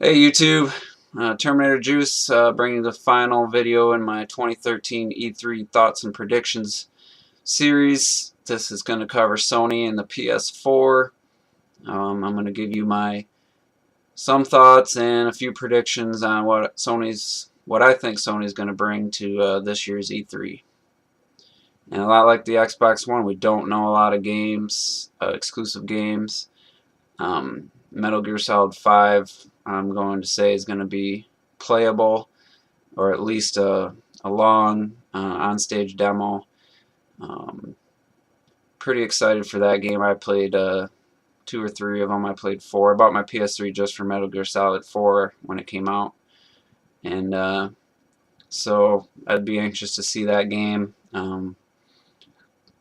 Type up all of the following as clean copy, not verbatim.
Hey YouTube, Terminator Juice, bringing the final video in my 2013 E3 Thoughts and Predictions series. This is going to cover Sony and the PS4. I'm going to give you some thoughts and a few predictions on what I think Sony's going to bring to this year's E3. And a lot like the Xbox One, we don't know a lot of games, exclusive games. Metal Gear Solid 5, I'm going to say, is going to be playable, or at least a long on-stage demo. Um, Pretty excited for that game. I played two or three of them. I played four. I bought my PS3 just for Metal Gear Solid 4 when it came out, and so I'd be anxious to see that game.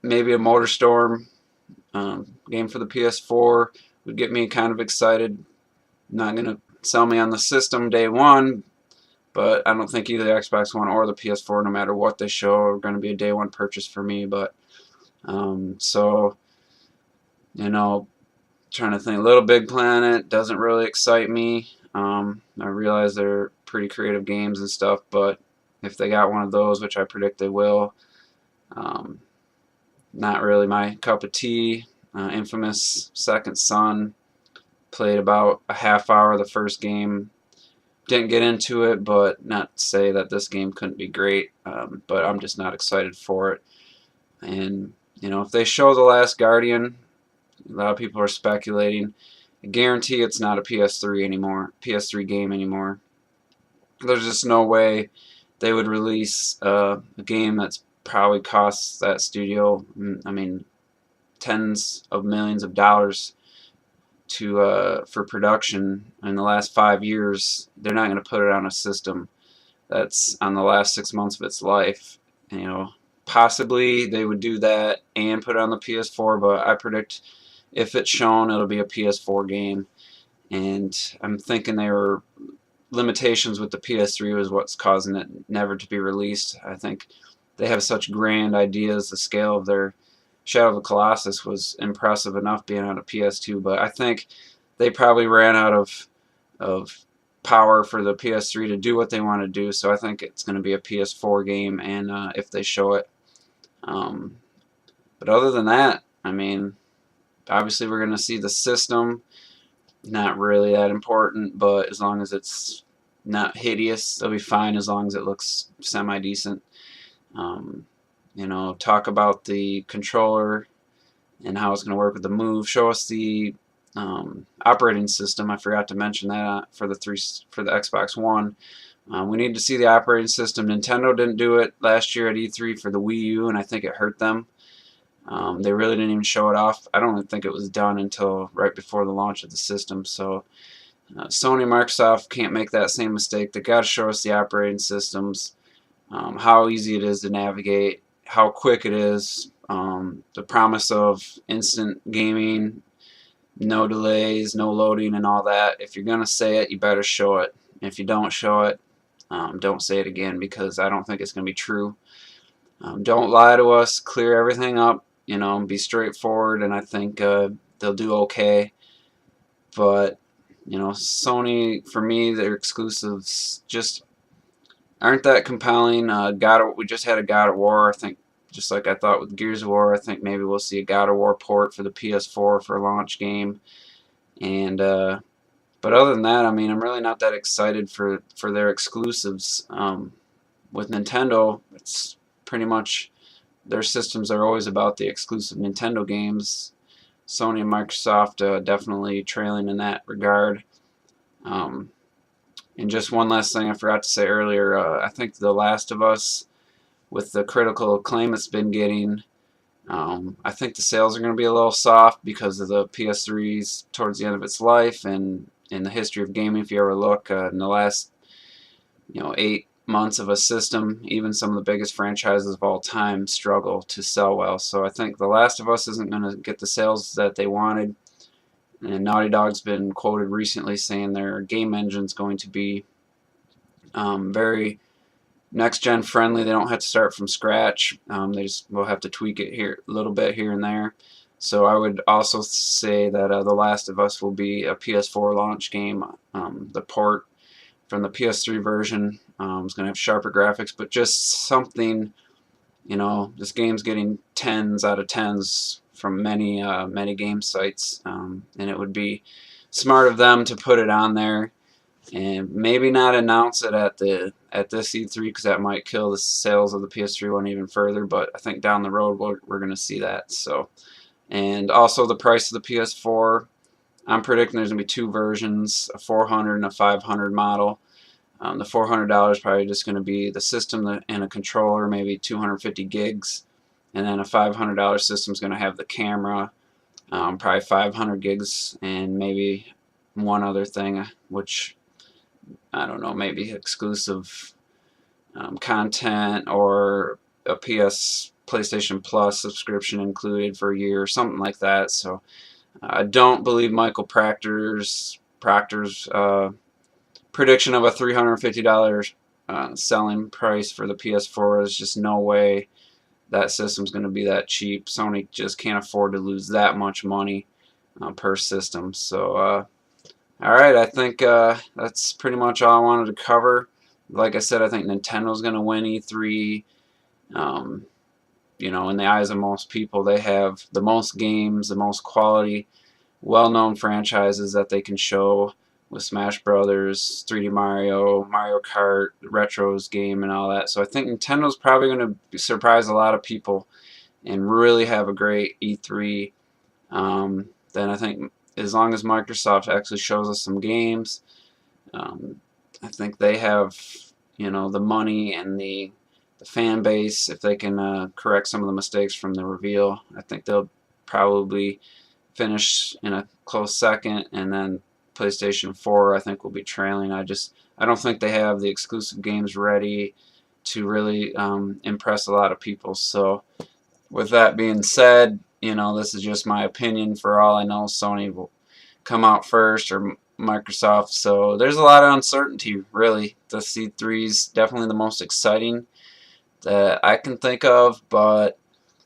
Maybe a MotorStorm game for the PS4 would get me kind of excited. Not going to sell me on the system day one, but I don't think either the Xbox One or the PS4, no matter what they show, are going to be a day one purchase for me. But so, trying to think. Little Big Planet doesn't really excite me. I realize they're pretty creative games and stuff, but if they got one of those, which I predict they will, um, not really my cup of tea. Infamous Second Son, played about a half hour of the first game. Didn't get into it, but not to say that this game couldn't be great. But I'm just not excited for it. And if they show The Last Guardian, a lot of people are speculating. I guarantee it's not a PS3 anymore, PS3 game anymore. There's just no way they would release a game that's probably costs that studio, I mean, tens of millions of dollars for production in the last 5 years. They're not going to put it on a system that's on the last 6 months of its life. Possibly they would do that and put it on the PS4, but I predict if it's shown, it'll be a PS4 game. And I'm thinking there were limitations with the PS3 was what's causing it never to be released. I think they have such grand ideas. The scale of their Shadow of the Colossus was impressive enough being on a PS2, but I think they probably ran out of power for the PS3 to do what they want to do. So I think it's going to be a PS4 game, and if they show it. But other than that, I mean, obviously we're going to see the system. Not really that important, but as long as it's not hideous, it'll be fine as long as it looks semi-decent. Talk about the controller and how it's going to work with the Move. Show us the operating system. I forgot to mention that for the Xbox One. We need to see the operating system. Nintendo didn't do it last year at E3 for the Wii U, and I think it hurt them. They really didn't even show it off. I don't even think it was done until right before the launch of the system. So Sony and Microsoft can't make that same mistake. They got to show us the operating systems, how easy it is to navigate, how quick it is, the promise of instant gaming, no delays, no loading, and all that. If you're going to say it, you better show it. If you don't show it, don't say it again, because I don't think it's going to be true. Don't lie to us. Clear everything up. Be straightforward, and I think they'll do okay. But Sony, for me, their exclusives just aren't that compelling. We just had a God of War. I think, just like I thought with Gears of War, I think maybe we'll see a God of War port for the PS4 for a launch game. And but other than that, I mean, I'm really not that excited for their exclusives. With Nintendo, it's pretty much their systems are always about the exclusive Nintendo games. Sony and Microsoft definitely trailing in that regard. And just one last thing I forgot to say earlier, I think The Last of Us, with the critical acclaim it's been getting, I think the sales are going to be a little soft because of the PS3's towards the end of its life, and in the history of gaming, if you ever look in the last 8 months of a system, even some of the biggest franchises of all time struggle to sell well. So I think The Last of Us isn't going to get the sales that they wanted. And Naughty Dog's been quoted recently saying their game engine's going to be very next-gen friendly. They don't have to start from scratch. They just will have to tweak it here a little bit here and there. So I would also say that The Last of Us will be a PS4 launch game. The port from the PS3 version is going to have sharper graphics, but just something, this game's getting 10s out of 10s from many game sites, and it would be smart of them to put it on there and maybe not announce it at this E3, because that might kill the sales of the PS3 one even further. But I think down the road we're going to see that. So, and also the price of the PS4, I'm predicting there's going to be two versions, a 400 and a 500 model. The $400 probably just going to be the system and a controller, maybe 250 gigs, and then a $500 system is going to have the camera, probably 500 gigs, and maybe one other thing, which I don't know, maybe exclusive content or a PlayStation Plus subscription included for a year or something like that. So I don't believe Michael Proctor's prediction of a $350 selling price for the PS4. There's just no way that system's going to be that cheap. Sony just can't afford to lose that much money per system. So alright, I think that's pretty much all I wanted to cover. Like I said, I think Nintendo's going to win E3. In the eyes of most people, they have the most games, the most quality, well-known franchises that they can show with Smash Brothers, 3D Mario, Mario Kart, Retros game, and all that. So I think Nintendo's probably going to surprise a lot of people and really have a great E3. Then I think as long as Microsoft actually shows us some games, I think they have, the money and the fan base. If they can correct some of the mistakes from the reveal, I think they'll probably finish in a close second, and then PlayStation 4 I think will be trailing. I don't think they have the exclusive games ready to really impress a lot of people. So with that being said, this is just my opinion. For all I know, Sony will come out first, or Microsoft. So there's a lot of uncertainty, really. The C3 is definitely the most exciting that I can think of, but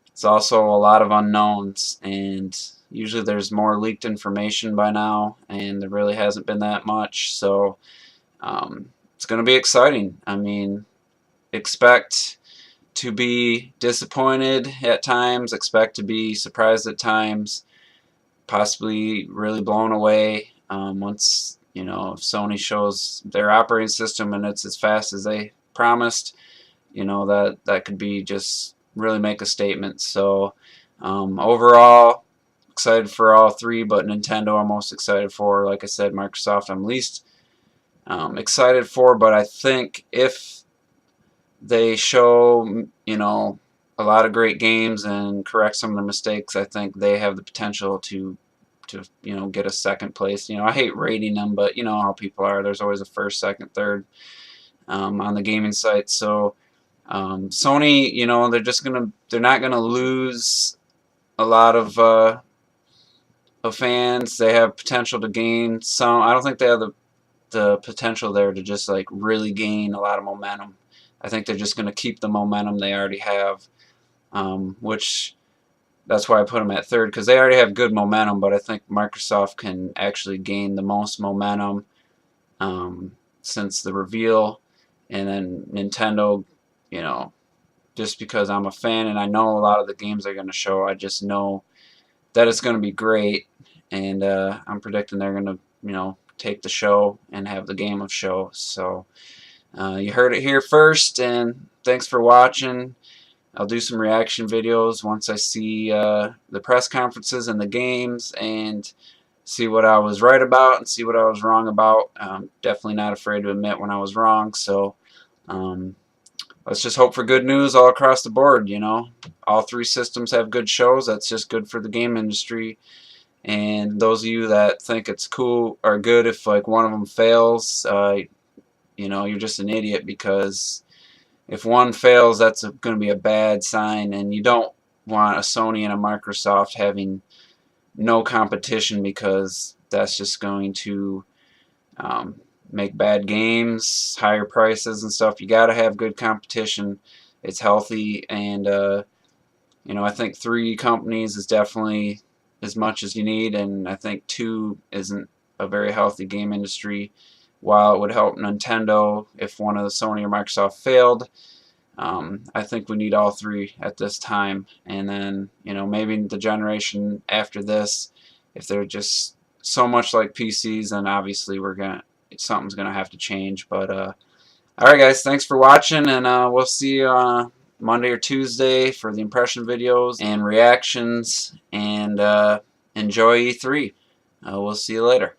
it's also a lot of unknowns, and usually there's more leaked information by now, and there really hasn't been that much. So it's going to be exciting. I mean, expect to be disappointed at times, expect to be surprised at times, possibly really blown away once, if Sony shows their operating system and it's as fast as they promised, that could be just really make a statement. So overall, excited for all three, but Nintendo I'm most excited for. Like I said, Microsoft I'm least excited for, but I think if they show, a lot of great games and correct some of the mistakes, I think they have the potential to get a second place. I hate rating them, but you know how people are. There's always a first, second, third on the gaming site. So Sony, they're not gonna lose a lot of fans. They have potential to gain some. I don't think they have the potential there to just like really gain a lot of momentum. I think they're just gonna keep the momentum they already have, which that's why I put them at third, because they already have good momentum. But I think Microsoft can actually gain the most momentum since the reveal, and then Nintendo, just because I'm a fan and I know a lot of the games they're going to show, I just know that it's going to be great, and I'm predicting they're going to, take the show and have the game of show. So you heard it here first, and thanks for watching. I'll do some reaction videos once I see the press conferences and the games, and see what I was right about and see what I was wrong about. Definitely not afraid to admit when I was wrong. So let's just hope for good news all across the board. All three systems have good shows. That's just good for the game industry. And those of you that think it's cool or good if like one of them fails, you're just an idiot, because if one fails, that's going to be a bad sign, and you don't want a Sony and a Microsoft having no competition, because that's just going to make bad games, higher prices and stuff. You got to have good competition. It's healthy, and You know, I think 3 companies is definitely as much as you need, and I think 2 isn't a very healthy game industry. While it would help Nintendo if one of the Sony or Microsoft failed, I think we need all 3 at this time. And then, you know, maybe the generation after this, if they're just so much like PCs, then obviously something's gonna have to change. But alright guys, thanks for watching, and we'll see you Monday or Tuesday for the impression videos and reactions, and enjoy E3. We'll see you later.